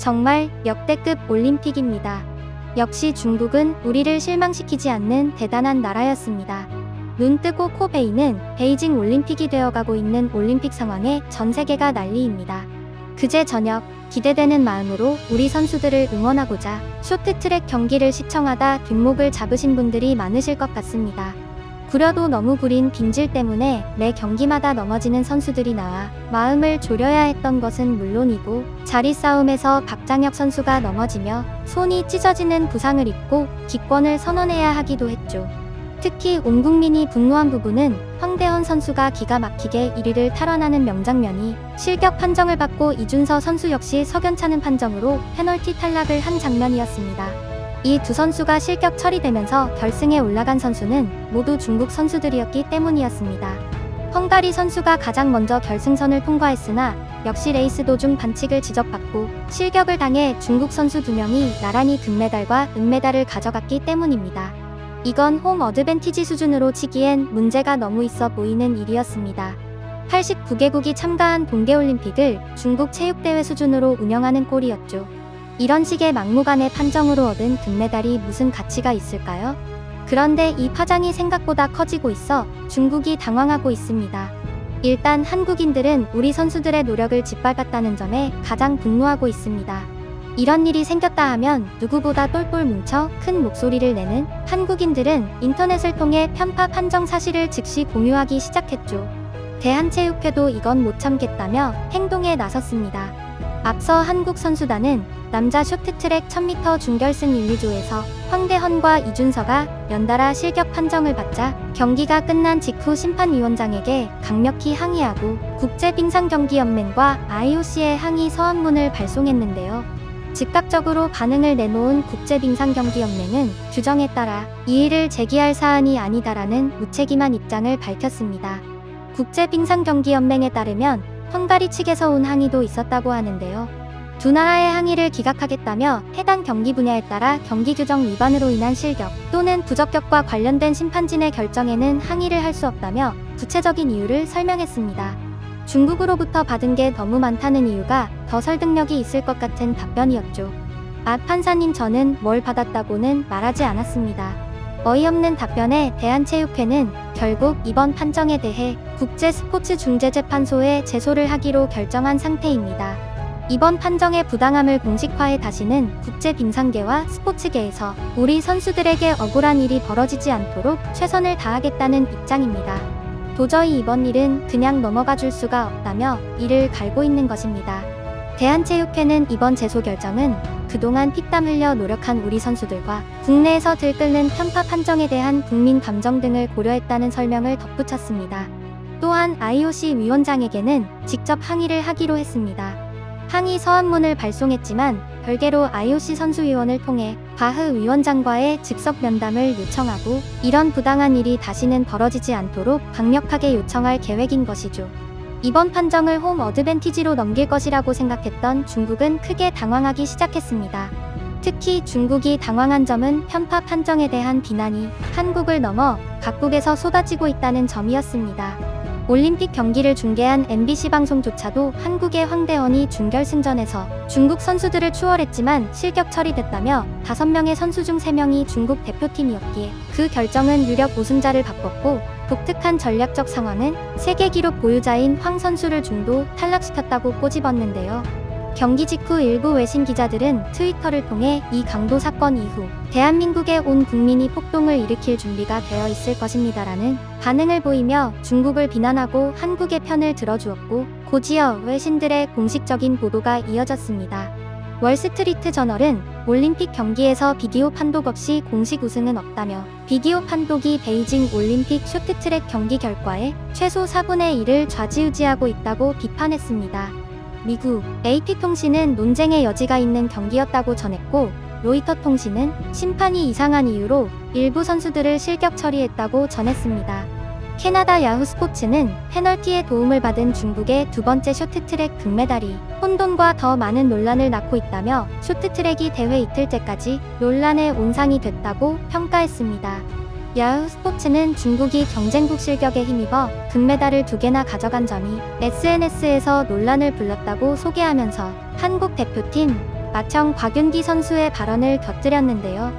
정말 역대급 올림픽입니다. 역시 중국은 우리를 실망시키지 않는 대단한 나라였습니다. 눈 뜨고 코 베이는 베이징 올림픽이 되어가고 있는 올림픽 상황에 전 세계가 난리입니다. 그제 저녁 기대되는 마음으로 우리 선수들을 응원하고자 쇼트트랙 경기를 시청하다 뒷목을 잡으신 분들이 많으실 것 같습니다. 구려도 너무 구린 빈질 때문에 매 경기마다 넘어지는 선수들이 나와 마음을 졸여야 했던 것은 물론이고 자리 싸움에서 박장혁 선수가 넘어지며 손이 찢어지는 부상을 입고 기권을 선언해야 하기도 했죠. 특히 온 국민이 분노한 부분은 황대헌 선수가 기가 막히게 1위를 탈환하는 명장면이 실격 판정을 받고 이준서 선수 역시 석연찮은 판정으로 페널티 탈락을 한 장면이었습니다. 이 두 선수가 실격 처리되면서 결승에 올라간 선수는 모두 중국 선수들이었기 때문이었습니다. 헝가리 선수가 가장 먼저 결승선을 통과했으나 역시 레이스 도중 반칙을 지적받고 실격을 당해 중국 선수 2명이 나란히 금메달과 은메달을 가져갔기 때문입니다. 이건 홈 어드밴티지 수준으로 치기엔 문제가 너무 있어 보이는 일이었습니다. 89개국이 참가한 동계올림픽을 중국 체육대회 수준으로 운영하는 꼴이었죠. 이런 식의 막무가내 판정으로 얻은 금메달이 무슨 가치가 있을까요? 그런데 이 파장이 생각보다 커지고 있어 중국이 당황하고 있습니다. 일단 한국인들은 우리 선수들의 노력을 짓밟았다는 점에 가장 분노하고 있습니다. 이런 일이 생겼다 하면 누구보다 똘똘 뭉쳐 큰 목소리를 내는 한국인들은 인터넷을 통해 편파 판정 사실을 즉시 공유하기 시작했죠. 대한체육회도 이건 못 참겠다며 행동에 나섰습니다. 앞서 한국 선수단은 남자 쇼트트랙 1000m 준결승 1, 2조에서 황대헌과 이준서가 연달아 실격 판정을 받자 경기가 끝난 직후 심판위원장에게 강력히 항의하고 국제빙상경기연맹과 IOC에 항의 서한문을 발송했는데요. 즉각적으로 반응을 내놓은 국제빙상경기연맹은 규정에 따라 이의를 제기할 사안이 아니다라는 무책임한 입장을 밝혔습니다. 국제빙상경기연맹에 따르면 헝가리 측에서 온 항의도 있었다고 하는데요. 두 나라의 항의를 기각하겠다며 해당 경기 분야에 따라 경기 규정 위반으로 인한 실격 또는 부적격과 관련된 심판진의 결정에는 항의를 할 수 없다며 구체적인 이유를 설명했습니다. 중국으로부터 받은 게 너무 많다는 이유가 더 설득력이 있을 것 같은 답변이었죠. 판사님, 저는 뭘 받았다고는 말하지 않았습니다. 어이없는 답변에 대한체육회는 결국 이번 판정에 대해 국제스포츠중재재판소에 제소를 하기로 결정한 상태입니다. 이번 판정의 부당함을 공식화해 다시는 국제빙상계와 스포츠계에서 우리 선수들에게 억울한 일이 벌어지지 않도록 최선을 다하겠다는 입장입니다. 도저히 이번 일은 그냥 넘어가 줄 수가 없다며 이를 갈고 있는 것입니다. 대한체육회는 이번 제소 결정은 그동안 피땀 흘려 노력한 우리 선수들과 국내에서 들끓는 편파 판정에 대한 국민 감정 등을 고려했다는 설명을 덧붙였습니다. 또한 IOC 위원장에게는 직접 항의를 하기로 했습니다. 항의 서한문을 발송했지만 별개로 IOC 선수위원을 통해 바흐 위원장과의 즉석 면담을 요청하고 이런 부당한 일이 다시는 벌어지지 않도록 강력하게 요청할 계획인 것이죠. 이번 판정을 홈 어드밴티지로 넘길 것이라고 생각했던 중국은 크게 당황하기 시작했습니다. 특히 중국이 당황한 점은 편파 판정에 대한 비난이 한국을 넘어 각국에서 쏟아지고 있다는 점이었습니다. 올림픽 경기를 중계한 MBC 방송조차도 한국의 황대헌이 준결승전에서 중국 선수들을 추월했지만 실격 처리됐다며 5명의 선수 중 3명이 중국 대표팀이었기에 그 결정은 유력 우승자를 바꿨고 독특한 전략적 상황은 세계 기록 보유자인 황 선수를 중도 탈락시켰다고 꼬집었는데요. 경기 직후 일부 외신 기자들은 트위터를 통해 이 강도 사건 이후 대한민국의 온 국민이 폭동을 일으킬 준비가 되어 있을 것입니다라는 반응을 보이며 중국을 비난하고 한국의 편을 들어주었고 곧이어 외신들의 공식적인 보도가 이어졌습니다. 월스트리트 저널은 올림픽 경기에서 비디오 판독 없이 공식 우승은 없다며 비디오 판독이 베이징 올림픽 쇼트트랙 경기 결과의 최소 4분의 1을 좌지우지하고 있다고 비판했습니다. 미국 AP통신은 논쟁의 여지가 있는 경기였다고 전했고 로이터 통신은 심판이 이상한 이유로 일부 선수들을 실격 처리했다고 전했습니다. 캐나다 야후 스포츠는 페널티의 도움을 받은 중국의 두 번째 쇼트트랙 금메달이 혼돈과 더 많은 논란을 낳고 있다며 쇼트트랙이 대회 이틀째까지 논란의 온상이 됐다고 평가했습니다. 야후 스포츠는 중국이 경쟁국 실격에 힘입어 금메달을 2개나 가져간 점이 SNS에서 논란을 불렀다고 소개하면서 한국 대표팀 맏형 곽윤기 선수의 발언을 곁들였는데요.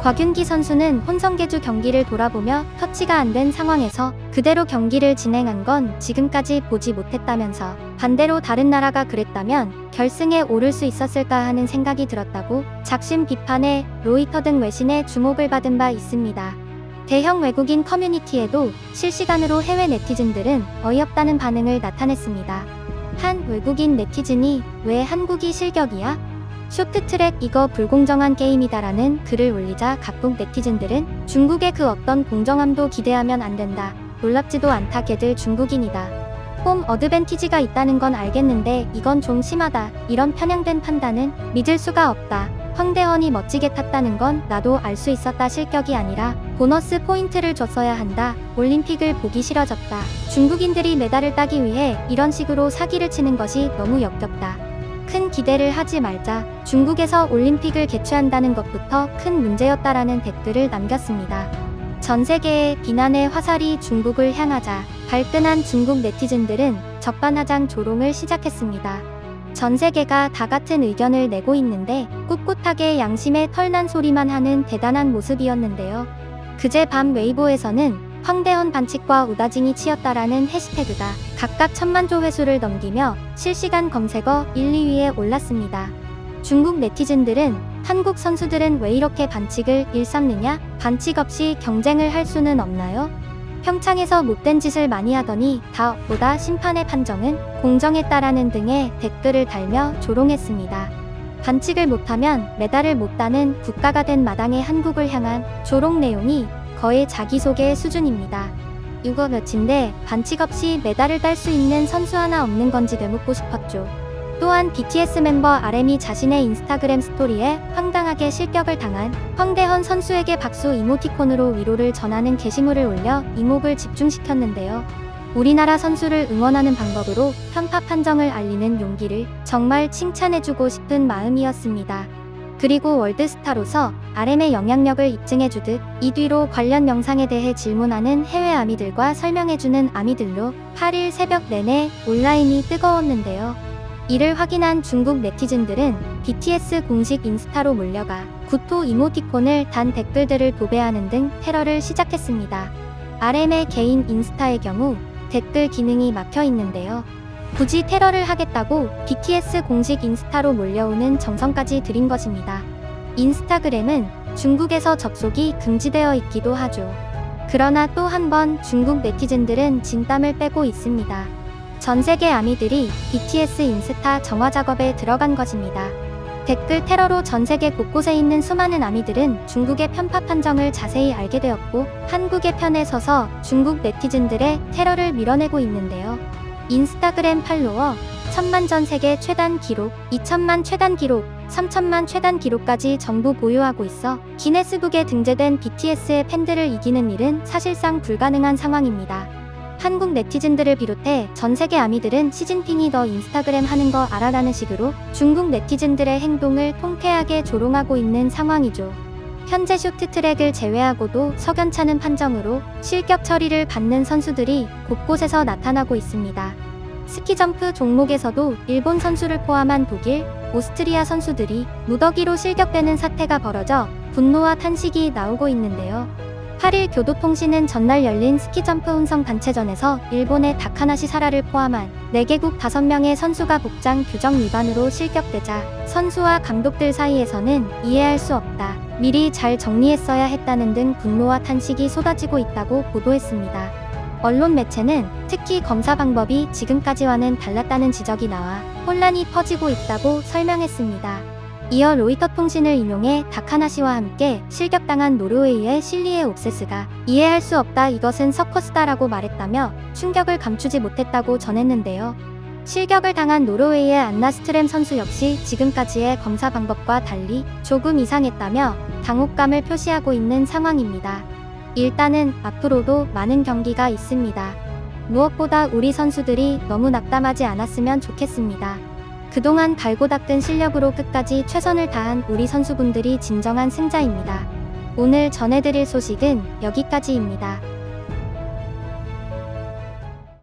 곽윤기 선수는 혼성계주 경기를 돌아보며 터치가 안 된 상황에서 그대로 경기를 진행한 건 지금까지 보지 못했다면서 반대로 다른 나라가 그랬다면 결승에 오를 수 있었을까 하는 생각이 들었다고 작심 비판에 로이터 등 외신의 주목을 받은 바 있습니다. 대형 외국인 커뮤니티에도 실시간으로 해외 네티즌들은 어이없다는 반응을 나타냈습니다. 한 외국인 네티즌이 "왜 한국이 실격이야? 쇼트트랙 이거 불공정한 게임이다라는 글을 올리자 각국 네티즌들은 "중국의 그 어떤 공정함도 기대하면 안 된다. 놀랍지도 않다. 걔들 중국인이다. 홈 어드밴티지가 있다는 건 알겠는데 이건 좀 심하다. 이런 편향된 판단은 믿을 수가 없다. 황대헌이 멋지게 탔다는 건 나도 알 수 있었다. 실격이 아니라 보너스 포인트를 줬어야 한다. 올림픽을 보기 싫어졌다. 중국인들이 메달을 따기 위해 이런 식으로 사기를 치는 것이 너무 역겹다. 큰 기대를 하지 말자. 중국에서 올림픽을 개최한다는 것부터 큰 문제였다라는 댓글을 남겼습니다. 전 세계의 비난의 화살이 중국을 향하자 발끈한 중국 네티즌들은 적반하장 조롱을 시작했습니다. 전 세계가 다 같은 의견을 내고 있는데 꿋꿋하게 양심의 털난 소리만 하는 대단한 모습이었는데요. 그제 밤 웨이보에서는 황대헌 반칙과 우다징이 치였다라는 해시태그가 각각 1000만 회수를 넘기며 실시간 검색어 1, 2위에 올랐습니다. 중국 네티즌들은 "한국 선수들은 왜 이렇게 반칙을 일삼느냐? 반칙 없이 경쟁을 할 수는 없나요? 평창에서 못된 짓을 많이 하더니 다 보다 심판의 판정은 공정했다라는 등의 댓글을 달며 조롱했습니다. 반칙을 못하면 메달을 못 따는 국가가 된 마당의 한국을 향한 조롱 내용이 거의 자기소개 수준입니다. 이거 몇인데 반칙 없이 메달을 딸 수 있는 선수 하나 없는 건지 되묻고 싶었죠. 또한 BTS 멤버 RM이 자신의 인스타그램 스토리에 황당하게 실격을 당한 황대헌 선수에게 박수 이모티콘으로 위로를 전하는 게시물을 올려 이목을 집중시켰는데요. 우리나라 선수를 응원하는 방법으로 편파 판정을 알리는 용기를 정말 칭찬해주고 싶은 마음이었습니다. 그리고 월드스타로서 RM의 영향력을 입증해주듯 이 뒤로 관련 영상에 대해 질문하는 해외 아미들과 설명해주는 아미들로 8일 새벽 내내 온라인이 뜨거웠는데요. 이를 확인한 중국 네티즌들은 BTS 공식 인스타로 몰려가 구토 이모티콘을 단 댓글들을 도배하는 등 테러를 시작했습니다. RM의 개인 인스타의 경우 댓글 기능이 막혀 있는데요. 굳이 테러를 하겠다고 BTS 공식 인스타로 몰려오는 정성까지 들인 것입니다. 인스타그램은 중국에서 접속이 금지되어 있기도 하죠. 그러나 또 한 번 중국 네티즌들은 진땀을 빼고 있습니다. 전 세계 아미들이 BTS 인스타 정화 작업에 들어간 것입니다. 댓글 테러로 전 세계 곳곳에 있는 수많은 아미들은 중국의 편파 판정을 자세히 알게 되었고 한국의 편에 서서 중국 네티즌들의 테러를 밀어내고 있는데요. 인스타그램 팔로워 1000만 전 세계 최단 기록, 2000만 최단 기록, 3000만 최단 기록까지 전부 보유하고 있어 기네스북에 등재된 BTS의 팬들을 이기는 일은 사실상 불가능한 상황입니다. 한국 네티즌들을 비롯해 전 세계 아미들은 시진핑이 너 인스타그램 하는 거 알아라는 식으로 중국 네티즌들의 행동을 통쾌하게 조롱하고 있는 상황이죠. 현재 쇼트트랙을 제외하고도 석연찮은 판정으로 실격 처리를 받는 선수들이 곳곳에서 나타나고 있습니다. 스키점프 종목에서도 일본 선수를 포함한 독일, 오스트리아 선수들이 무더기로 실격되는 사태가 벌어져 분노와 탄식이 나오고 있는데요. 8일 교도통신은 전날 열린 스키점프 혼성 단체전에서 일본의 다카나시 사라를 포함한 4개국 5명의 선수가 복장 규정 위반으로 실격되자 선수와 감독들 사이에서는 이해할 수 없다, 미리 잘 정리했어야 했다는 등 분노와 탄식이 쏟아지고 있다고 보도했습니다. 언론 매체는 특히 검사 방법이 지금까지와는 달랐다는 지적이 나와 혼란이 퍼지고 있다고 설명했습니다. 이어 로이터 통신을 인용해 다카나시와 함께 실격당한 노르웨이의 실리에 옵세스가 이해할 수 없다, 이것은 서커스다라고 말했다며 충격을 감추지 못했다고 전했는데요. 실격을 당한 노르웨이의 안나 스트램 선수 역시 지금까지의 검사 방법과 달리 조금 이상했다며 당혹감을 표시하고 있는 상황입니다. 일단은 앞으로도 많은 경기가 있습니다. 무엇보다 우리 선수들이 너무 낙담하지 않았으면 좋겠습니다. 그동안 갈고 닦은 실력으로 끝까지 최선을 다한 우리 선수분들이 진정한 승자입니다. 오늘 전해드릴 소식은 여기까지입니다.